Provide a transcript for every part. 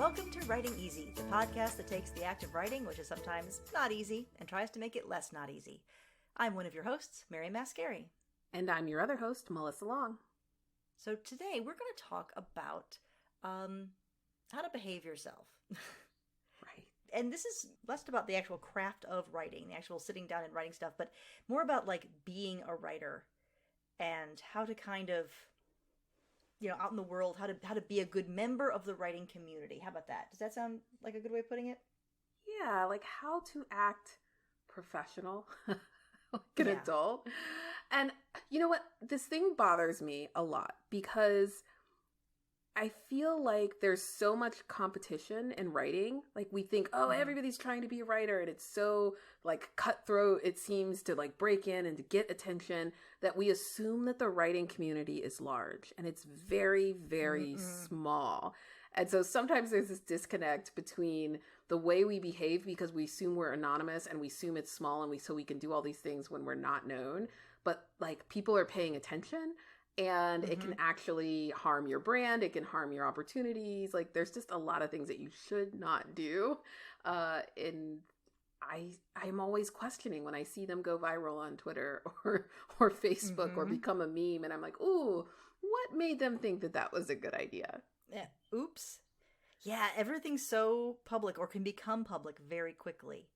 Welcome to Writing Easy, the podcast that takes the act of writing, which is sometimes not easy, and tries to make it less not easy. I'm one of your hosts, Mary Mascari. And I'm your other host, Melissa Long. So today we're going to talk about how to behave yourself. Right. And this is less about the actual craft of writing, the actual sitting down and writing stuff, but more about like being a writer and how to kind of, out in the world, how to be a good member of the writing community. How about that? Does that sound like a good way of putting it? Yeah, like how to act professional, like an adult. And you know what? This thing bothers me a lot because I feel like there's so much competition in writing. Like we think, everybody's trying to be a writer and it's so like cutthroat. It seems to like break in and to get attention that we assume that the writing community is large and it's very, very small. And so sometimes there's this disconnect between the way we behave because we assume we're anonymous and we assume it's small and so we can do all these things when we're not known. But like people are paying attention. And it can actually harm your brand. It can harm your opportunities. Like there's just a lot of things that you should not do. And I'm always questioning when I see them go viral on Twitter or Facebook or become a meme. And I'm like, ooh, what made them think that that was a good idea? Yeah. Oops. Yeah, everything's so public or can become public very quickly.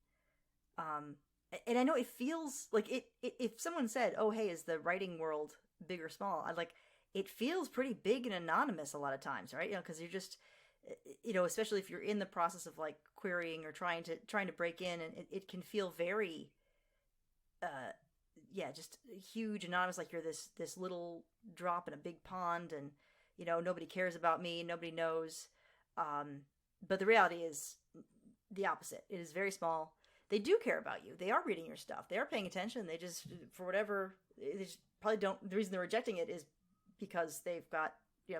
And I know it feels like if someone said, oh, hey, is the writing world big or small? It feels pretty big and anonymous a lot of times, right? Because you're just, especially if you're in the process of like querying or trying to break in, and it can feel very, just huge, anonymous, like you're this little drop in a big pond, and nobody cares about me, nobody knows. But the reality is the opposite. It is very small. They do care about you. They are reading your stuff. They are paying attention. They just, for whatever, they just probably don't. The reason they're rejecting it is because they've got,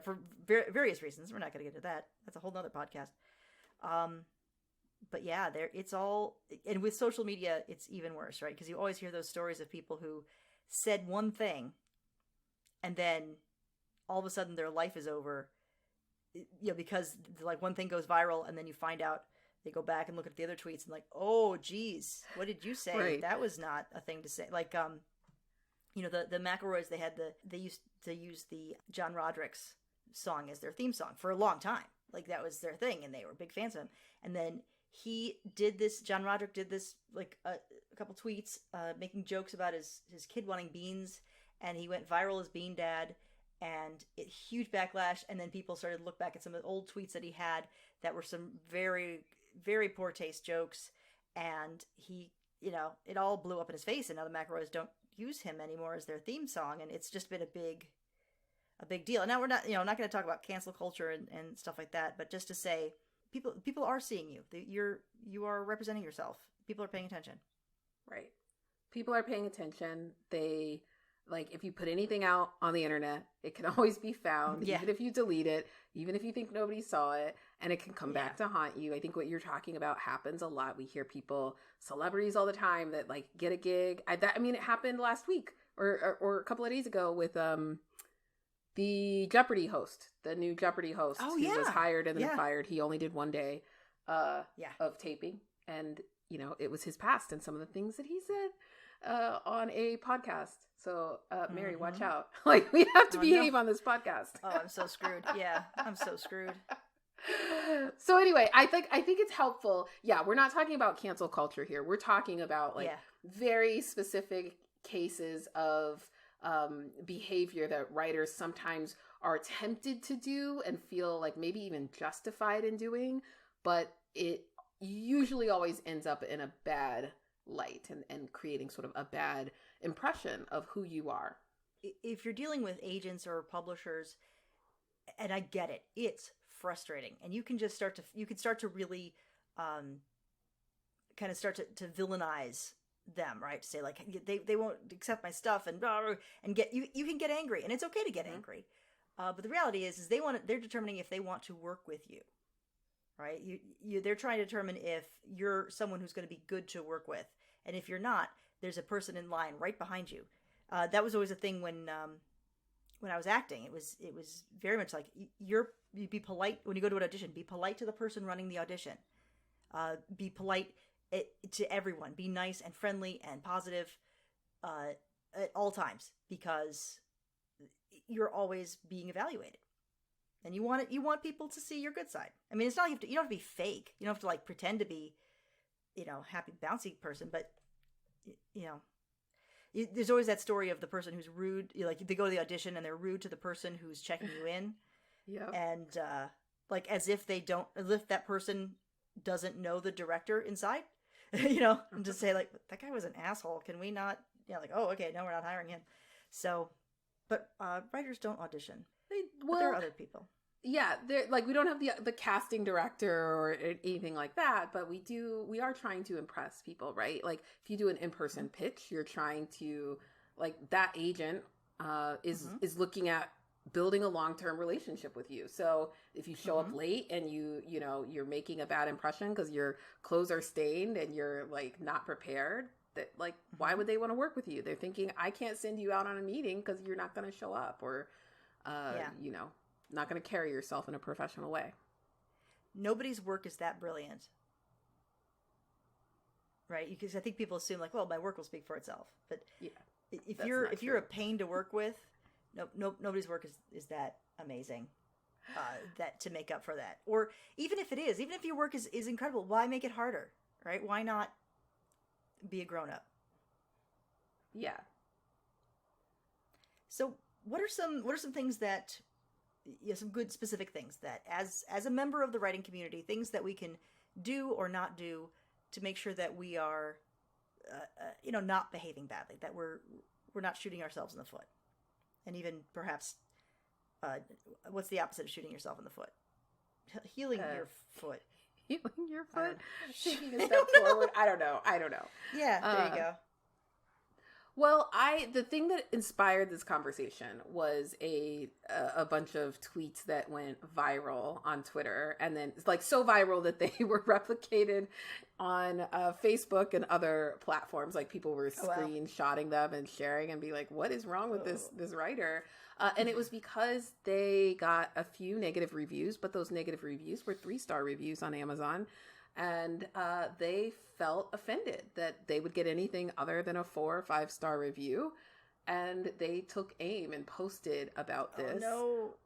for various reasons. We're not going to get into that. That's a whole nother podcast. But yeah, it's all, and with social media, it's even worse, right? Because you always hear those stories of people who said one thing, and then all of a sudden their life is over, because like one thing goes viral, and then you find out. They go back and look at the other tweets and like, oh, geez, what did you say? Right. That was not a thing to say. Like, the McElroys, they used to use the John Roderick's song as their theme song for a long time. Like that was their thing, and they were big fans of him. And then John Roderick did this, like a couple tweets, making jokes about his kid wanting beans, and he went viral as Bean Dad, and huge backlash. And then people started to look back at some of the old tweets that he had that were some very, very poor taste jokes, and he, it all blew up in his face, and now the McElroys don't use him anymore as their theme song, and it's just been a big deal. And now we're not, not going to talk about cancel culture and stuff like that, but just to say, people are seeing you. You are representing yourself. People are paying attention. Right. People are paying attention. They, like, if you put anything out on the internet, it can always be found, even if you delete it, even if you think nobody saw it, and it can come back to haunt you. I think what you're talking about happens a lot. We hear celebrities all the time that, like, get a gig. It happened last week or a couple of days ago with the Jeopardy host, the new Jeopardy host who was hired and then fired. He only did one day of taping, and, it was his past and some of the things that he said on a podcast. So, Mary, watch out. Like, we have to behave on this podcast. Oh, I'm so screwed. Yeah, I'm so screwed. So anyway, I think it's helpful. Yeah, we're not talking about cancel culture here. We're talking about very specific cases of behavior that writers sometimes are tempted to do and feel like maybe even justified in doing, but it usually always ends up in a bad light and creating sort of a bad impression of who you are. If you're dealing with agents or publishers, and I get it, it's frustrating, and you can just start to really kind of start to villainize them, right? To say like they won't accept my stuff and get you can get angry, and it's okay to get angry, but the reality is they're determining if they want to work with you, right? They're trying to determine if you're someone who's going to be good to work with, and if you're not, there's a person in line right behind you. That was always a thing when when I was acting, it was very much like you be polite when you go to an audition. Be polite to the person running the audition. Be polite to everyone. Be nice and friendly and positive at all times, because you're always being evaluated, and you want people to see your good side. I mean, it's not you don't have to be fake. You don't have to like pretend to be, happy bouncy person, but there's always that story of the person who's rude. Like they go to the audition and they're rude to the person who's checking you in. Yeah. And like as if that person doesn't know the director inside, and just say like, that guy was an asshole. Can we not? Yeah. Like, oh, okay. No, we're not hiring him. So, but writers don't audition. But there are other people. Yeah, we don't have the casting director or anything like that, but we are trying to impress people, right? Like if you do an in-person pitch, you're trying to, like, that agent is looking at building a long-term relationship with you. So if you show up late and you're making a bad impression because your clothes are stained and you're like not prepared, that like why would they want to work with you? They're thinking, I can't send you out on a meeting because you're not going to show up, or not going to carry yourself in a professional way. Nobody's work is that brilliant, right? Because I think people assume like, well, my work will speak for itself. But if you're a pain to work with, nobody's work is that amazing that to make up for that. Or even if your work is incredible, why make it harder, right? Why not be a grown up? Yeah. So what are some things that, some good specific things that as a member of the writing community, things that we can do or not do to make sure that we are, not behaving badly, that we're not shooting ourselves in the foot, and even perhaps, what's the opposite of shooting yourself in the foot? Healing your foot. Healing your foot? Taking a step forward? I don't know. Yeah, there you go. Well, the thing that inspired this conversation was a bunch of tweets that went viral on Twitter, and then it's like so viral that they were replicated on Facebook and other platforms. Like people were screenshotting them and sharing and be like, "What is wrong with this writer?" And it was because they got a few negative reviews, but those negative reviews were 3-star reviews on Amazon. And they felt offended that they would get anything other than a 4 or 5-star review. And they took aim and posted about this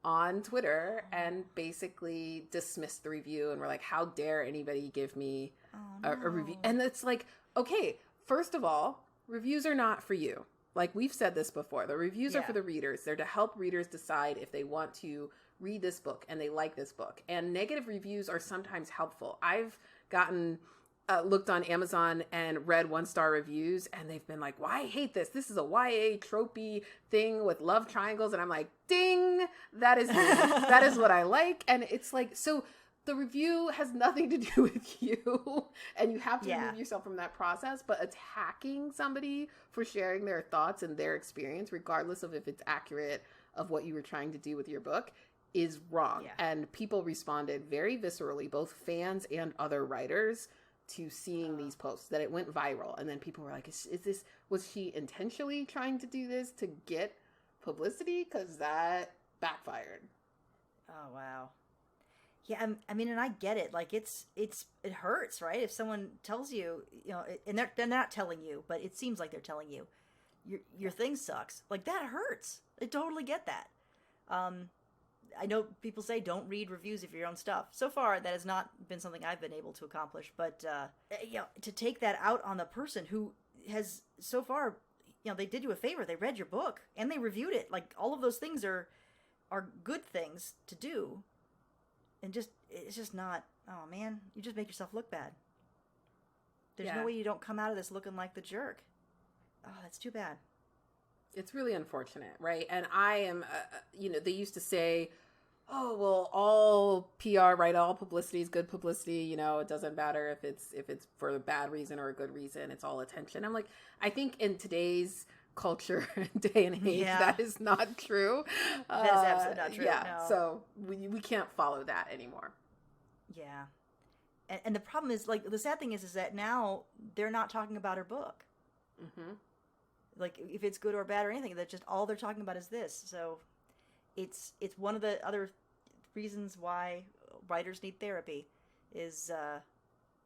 on Twitter and basically dismissed the review and were like, how dare anybody give me a review? And it's like, okay, first of all, reviews are not for you. Like we've said this before, the reviews are for the readers. They're to help readers decide if they want to read this book and they like this book. And negative reviews are sometimes helpful. I've gotten looked on Amazon and read 1-star reviews, and they've been like, well, I hate this. This is a YA tropey thing with love triangles. And I'm like, ding, that is me. That is what I like. And it's like, so the review has nothing to do with you, and you have to remove yourself from that process. But attacking somebody for sharing their thoughts and their experience, regardless of if it's accurate of what you were trying to do with your book, is wrong. And people responded very viscerally, both fans and other writers, to seeing these posts, that it went viral. And then people were like, was she intentionally trying to do this to get publicity? Because that backfired. Oh, wow. Yeah, I mean, and I get it. Like, it hurts, right? If someone tells you, and they're not telling you, but it seems like they're telling you, your thing sucks. Like, that hurts. I totally get that. I know people say don't read reviews of your own stuff. So far, that has not been something I've been able to accomplish. But, to take that out on the person who has so far, they did you a favor. They read your book and they reviewed it. Like, all of those things are good things to do. And it's just not, oh man, you just make yourself look bad. There's no way you don't come out of this looking like the jerk. Oh, that's too bad. It's really unfortunate, right? And I am, they used to say, oh, well, all PR, right? All publicity is good publicity. It doesn't matter if it's for a bad reason or a good reason. It's all attention. I'm like, I think in today's culture day and age, that is not true. That is absolutely not true. Yeah, no. So we can't follow that anymore. Yeah. And the problem is, like, the sad thing is that now they're not talking about her book. Mm-hmm. Like, if it's good or bad or anything, that just all they're talking about is this. So it's one of the other reasons why writers need therapy is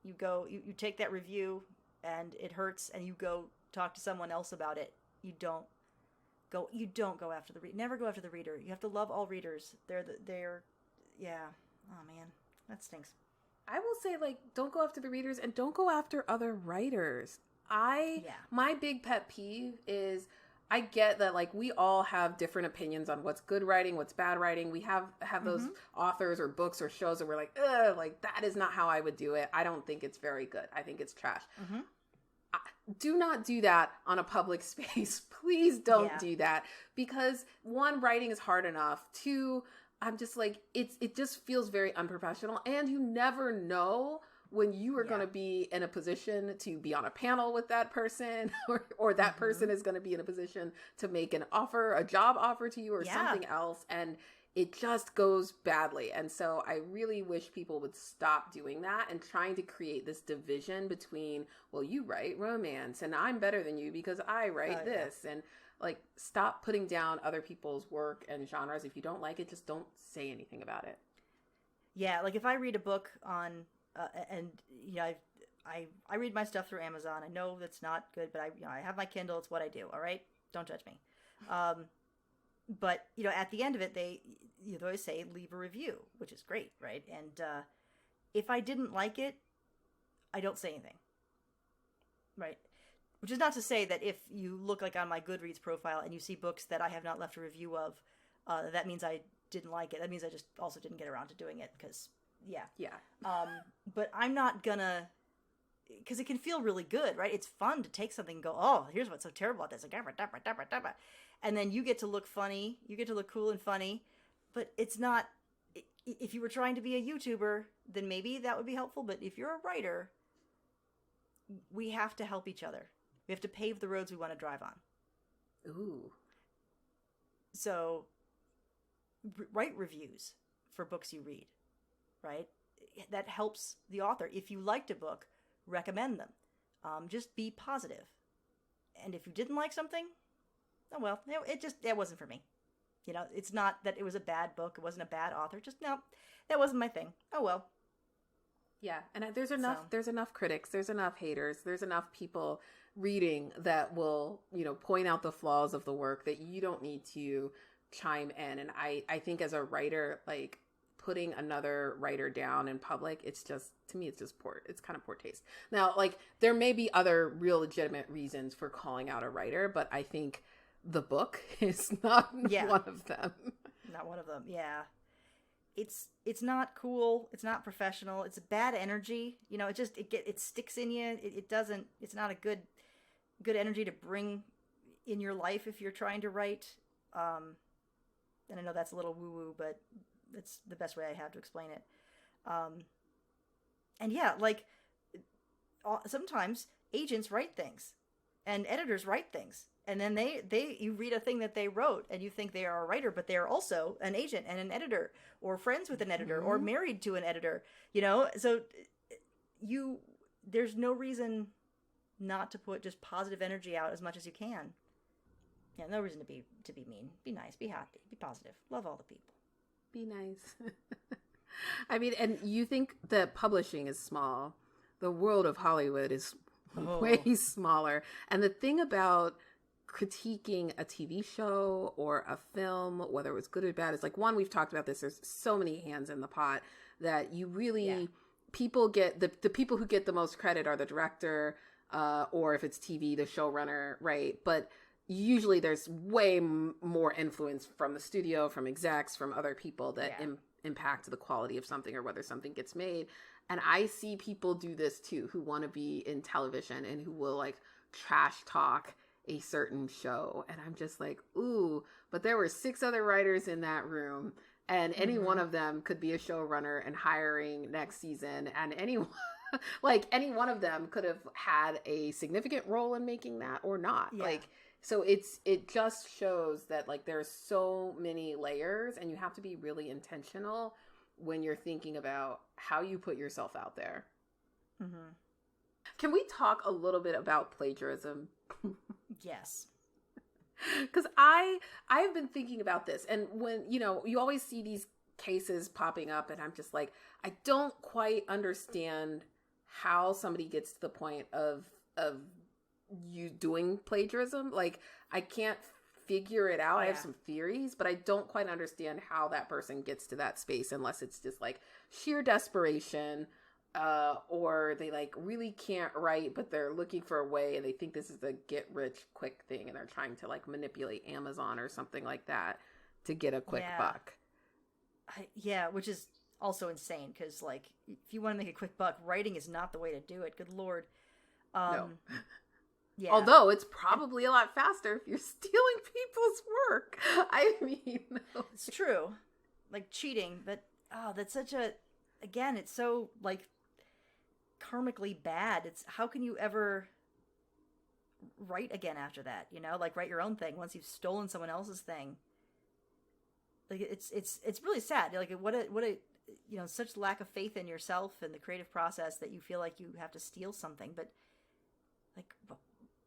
you take that review and it hurts and you go talk to someone else about it. You don't go after the never go after the reader. You have to love all readers. They're yeah. Oh man, that stinks. I will say, like, don't go after the readers and don't go after other writers. My big pet peeve is, I get that, like, we all have different opinions on what's good writing, what's bad writing. We have those authors or books or shows that we're like, ugh, like, that is not how I would do it. I don't think it's very good. I think it's trash. Do not do that on a public space. Please don't do that. Because one, writing is hard enough. Two, I'm just like, it just feels very unprofessional. And you never know when you are going to be in a position to be on a panel with that person, or that person is going to be in a position to make a job offer to you or something else. And it just goes badly. And so I really wish people would stop doing that and trying to create this division between, well, you write romance and I'm better than you because I write this. And like, stop putting down other people's work and genres. If you don't like it, just don't say anything about it. Yeah. Like if I read a book on, and you know, I read my stuff through Amazon. I know that's not good, but I have my Kindle. It's what I do. All right. Don't judge me. But you know, at the end of it, they always say leave a review, which is great, right? And if I didn't like it, I don't say anything, right? Which is not to say that if you look like on my Goodreads profile and you see books that I have not left a review of, that means I didn't like it. That means I just also didn't get around to doing it because, but I'm not gonna, because it can feel really good, right? It's fun to take something and go, oh, here's what's so terrible about this, and then you get to look funny, you get to look cool and funny, but it's not. If you were trying to be a YouTuber, then maybe that would be helpful. But if you're a writer, we have to help each other. We have to pave the roads we want to drive on. Ooh. So, write reviews for books you read, right? That helps the author. If you liked a book, recommend them. Just be positive. And if you didn't like something, oh well, it wasn't for me. You know, it's not that it was a bad book. It wasn't a bad author. Just, no, that wasn't my thing. Oh well. Yeah, and there's enough critics, there's enough haters, there's enough people reading that will, you know, point out the flaws of the work that you don't need to chime in. And I think as a writer, like, putting another writer down in public, it's just, to me, it's just it's kind of poor taste. Now, like, there may be other real legitimate reasons for calling out a writer, but I think the book is not one of them. Not one of them, yeah. It's not cool. It's not professional. It's a bad energy. You know, it sticks in you. It's not a good energy to bring in your life if you're trying to write. And I know that's a little woo-woo, but it's the best way I have to explain it. And yeah, like, sometimes agents write things and editors write things. And then you read a thing that they wrote and you think they are a writer, but they are also an agent and an editor, or friends with an editor, or married to an editor, you know? So there's no reason not to put just positive energy out as much as you can. Yeah, no reason to be mean. Be nice, be happy, be positive. Love all the people. Be nice. I mean, and you think that publishing is small. The world of Hollywood is way smaller. And the thing about critiquing a TV show or a film, whether it was good or bad, is like, one, we've talked about this, there's so many hands in the pot that you really, people get, the people who get the most credit are the director, or if it's TV, the showrunner, right? But usually there's way more influence from the studio, from execs, from other people that impact the quality of something or whether something gets made. And I see people do this too, who want to be in television and who will, like, trash talk a certain show. And I'm just like, ooh, but there were 6 other writers in that room, and any one of them could be a showrunner and hiring next season. And anyone, like, any one of them could have had a significant role in making that or not. Yeah. Like, so it just shows that, like, there's so many layers, and you have to be really intentional when you're thinking about how you put yourself out there. Mm-hmm. Can we talk a little bit about plagiarism? Yes. Because I've been thinking about this, and when you always see these cases popping up, and I'm just like, I don't quite understand how somebody gets to the point of you doing plagiarism. Like, I can't figure it out. I have some theories, but I don't quite understand how that person gets to that space unless it's just like sheer desperation, or they like really can't write, but they're looking for a way and they think this is a get rich quick thing and they're trying to like manipulate Amazon or something like that to get a quick buck. Which is also insane because like if you want to make a quick buck, writing is not the way to do it. Good Lord. No. Yeah. Although it's probably a lot faster if you're stealing people's work. I mean, it's true. Like cheating, but that's such a, again, it's so like karmically bad. It's how can you ever write again after that? Like write your own thing once you've stolen someone else's thing. Like it's really sad. Like what a such lack of faith in yourself and the creative process that you feel like you have to steal something, but like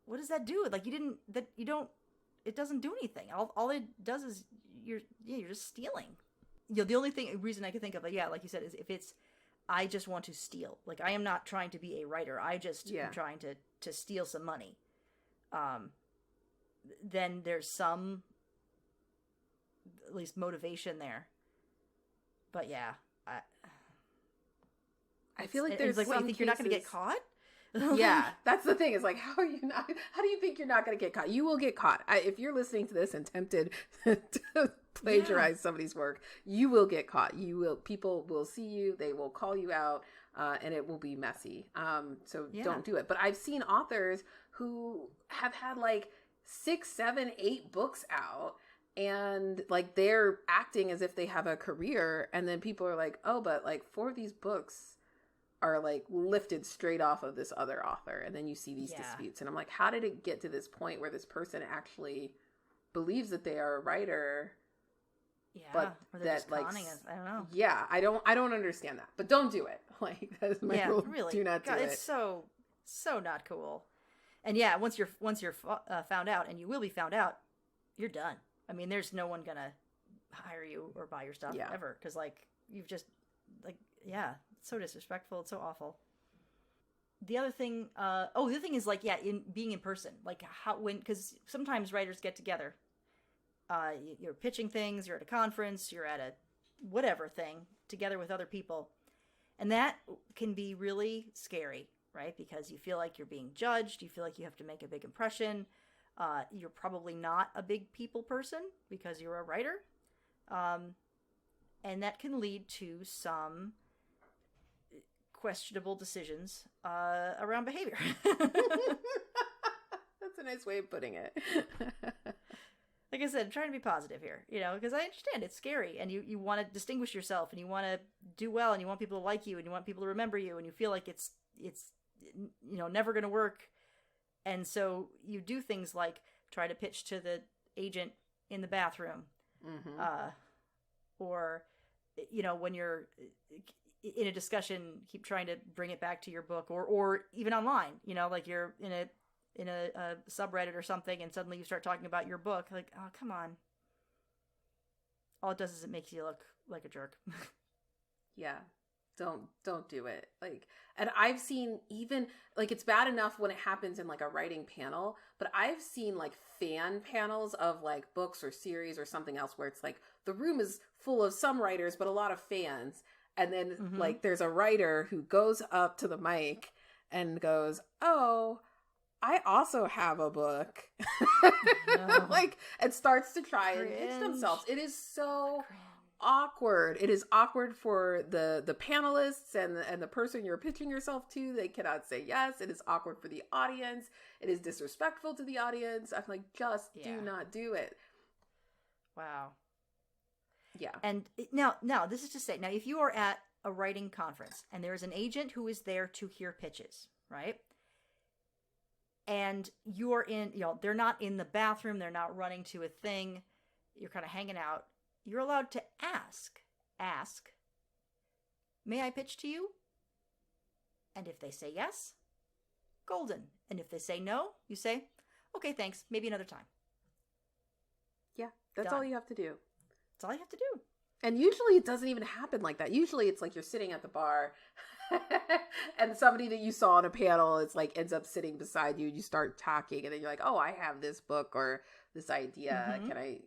what does that do? Like it doesn't do anything. All it does is you're just stealing. The only reason I can think of, like you said, is if it's, I just want to steal. Like I am not trying to be a writer. I just am trying to steal some money. Then there's some, at least motivation there. But yeah, I feel like there's like, some what, you think you're not going to get caught? Yeah, that's the thing. It's like, how do you think you're not going to get caught? You will get caught. If you're listening to this and tempted to plagiarize somebody's work, you will get caught. People will see you. They will call you out, and it will be messy. So don't do it. But I've seen authors who have had like 6, 7, 8 books out, and like they're acting as if they have a career, and then people are like, oh, but like 4 of these books are like lifted straight off of this other author, and then you see these disputes, and I'm like, how did it get to this point where this person actually believes that they are a writer? But or they're just conning us. I don't know. Yeah, I don't understand that, but don't do it. Like that's my rule. Really, do not do it. It's so not cool. And once you're found out, and you will be found out, you're done. I mean, there's no one gonna hire you or buy your stuff ever, because like you've just like it's so disrespectful. It's so awful. The other thing, the other thing is like in being in person, like because sometimes writers get together. You're pitching things, you're at a conference, you're at a whatever thing together with other people. And that can be really scary, right? Because you feel like you're being judged. You feel like you have to make a big impression. You're probably not a big people person because you're a writer. And that can lead to some questionable decisions around behavior. That's a nice way of putting it. Like I said, I'm trying to be positive here, because I understand it's scary, and you want to distinguish yourself, and you want to do well, and you want people to like you, and you want people to remember you, and you feel like it's never going to work. And so you do things like try to pitch to the agent in the bathroom, or when you're in a discussion, keep trying to bring it back to your book, or even online, like you're in a subreddit or something, and suddenly you start talking about your book. Like, oh, come on. All it does is it makes you look like a jerk. Yeah. Don't do it. Like, and I've seen even like, it's bad enough when it happens in like a writing panel, but I've seen like fan panels of like books or series or something else where it's like the room is full of some writers, but a lot of fans. And then like there's a writer who goes up to the mic and goes, oh, I also have a book. Like, and starts to try and pitch themselves. It is so awkward. It is awkward for the panelists and the person you're pitching yourself to. They cannot say yes. It is awkward for the audience. It is disrespectful to the audience. I'm like, just do not do it. Wow. Yeah. And now this is to say, now if you are at a writing conference and there is an agent who is there to hear pitches, right? And you're in, they're not in the bathroom, they're not running to a thing, you're kind of hanging out, you're allowed to ask, may I pitch to you? And if they say yes, golden. And if they say no, you say, okay, thanks, maybe another time. That's all you have to do. That's all you have to do. And usually it doesn't even happen like that. Usually it's like you're sitting at the bar and somebody that you saw on a panel is like ends up sitting beside you and you start talking and then you're like, oh, I have this book or this idea. Can I,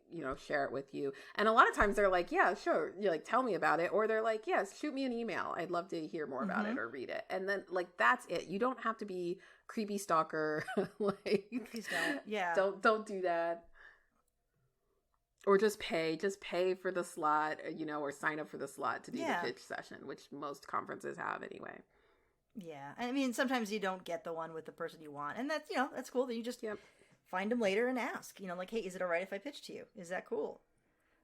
share it with you? And a lot of times they're like, yeah, sure. You're like, tell me about it. Or they're like, yes, shoot me an email. I'd love to hear more about it or read it. And then like, that's it. You don't have to be creepy stalker. Like, please don't. Yeah. Don't do that. Or just pay for the slot, or sign up for the slot to do the pitch session, which most conferences have anyway. Yeah. I mean, sometimes you don't get the one with the person you want. And that's, that's cool that you just find them later and ask, like, hey, is it all right if I pitch to you? Is that cool?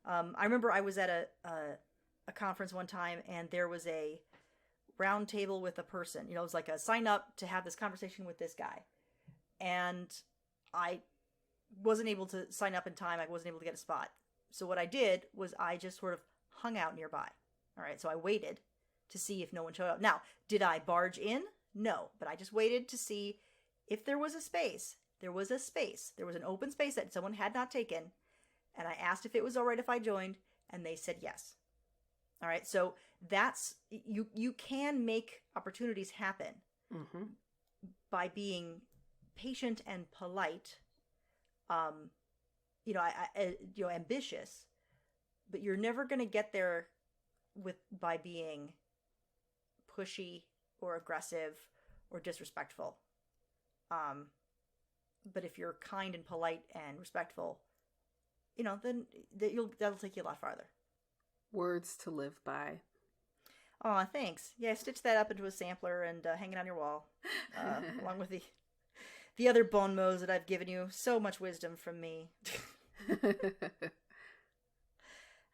I remember I was at a conference one time and there was a round table with a person, it was like a sign up to have this conversation with this guy. And I wasn't able to sign up in time. I wasn't able to get a spot. So what I did was I just sort of hung out nearby. All right. So I waited to see if no one showed up. Now, did I barge in? No, but I just waited to see if there was a space. There was a space. There was an open space that someone had not taken. And I asked if it was all right if I joined, and they said yes. All right. So that's, you can make opportunities happen by being patient and polite. Ambitious, but you're never going to get there by being pushy or aggressive or disrespectful. But if you're kind and polite and respectful, then that'll take you a lot farther. Words to live by. Oh, thanks. Yeah, stitch that up into a sampler and hang it on your wall, along with the other bon mots that I've given you. So much wisdom from me.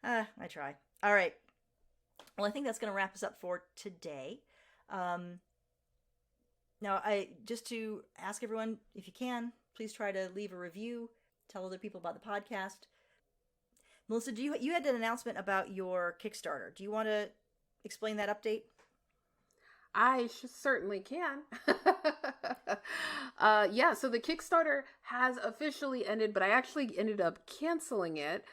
I try. All right. Well, I think that's going to wrap us up for today. Now, just to ask everyone, if you can, please try to leave a review. Tell other people about the podcast. Melissa, you had an announcement about your Kickstarter. Do you want to explain that update? I certainly can. So the Kickstarter has officially ended, but I actually ended up canceling it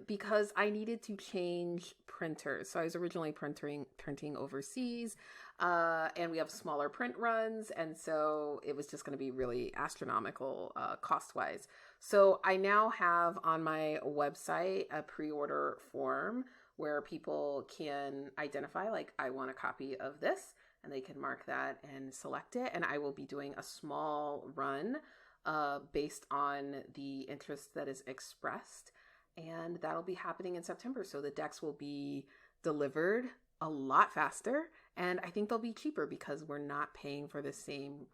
because I needed to change printers. So I was originally printing overseas, and we have smaller print runs, and so it was just going to be really astronomical cost-wise. So I now have on my website a pre-order form where people can identify, like, I want a copy of this, and they can mark that and select it. And I will be doing a small run based on the interest that is expressed. And that'll be happening in September. So the decks will be delivered a lot faster. And I think they'll be cheaper because we're not paying for the same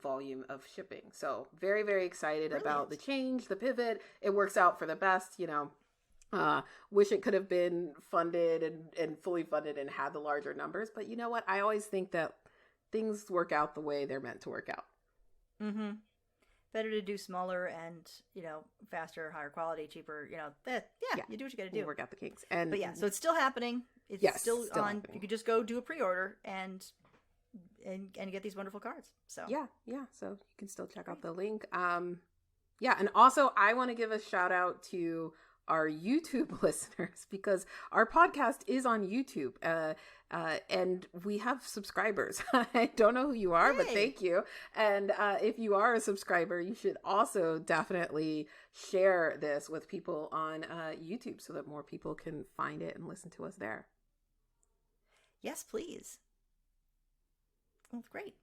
volume of shipping. So very, very excited about the change, the pivot. It works out for the best, wish it could have been funded and fully funded and had the larger numbers. But you know what? I always think that things work out the way they're meant to work out. Mm-hmm. Better to do smaller and, faster, higher quality, cheaper, you do what you got to do. Work out the kinks. But yeah, so it's still happening. It's still on. Happening. You could just go do a pre-order and get these wonderful cards. So yeah. So you can still check out the link. And also I want to give a shout out to our YouTube listeners because our podcast is on YouTube and we have subscribers. I don't know who you are, but thank you. And if you are a subscriber, you should also definitely share this with people on YouTube so that more people can find it and listen to us there. Yes, please. Well, great.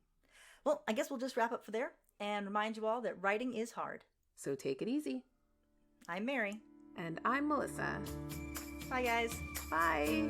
Well, I guess we'll just wrap up for there and remind you all that writing is hard. So take it easy. I'm Mary. And I'm Melissa. Bye, guys. Bye.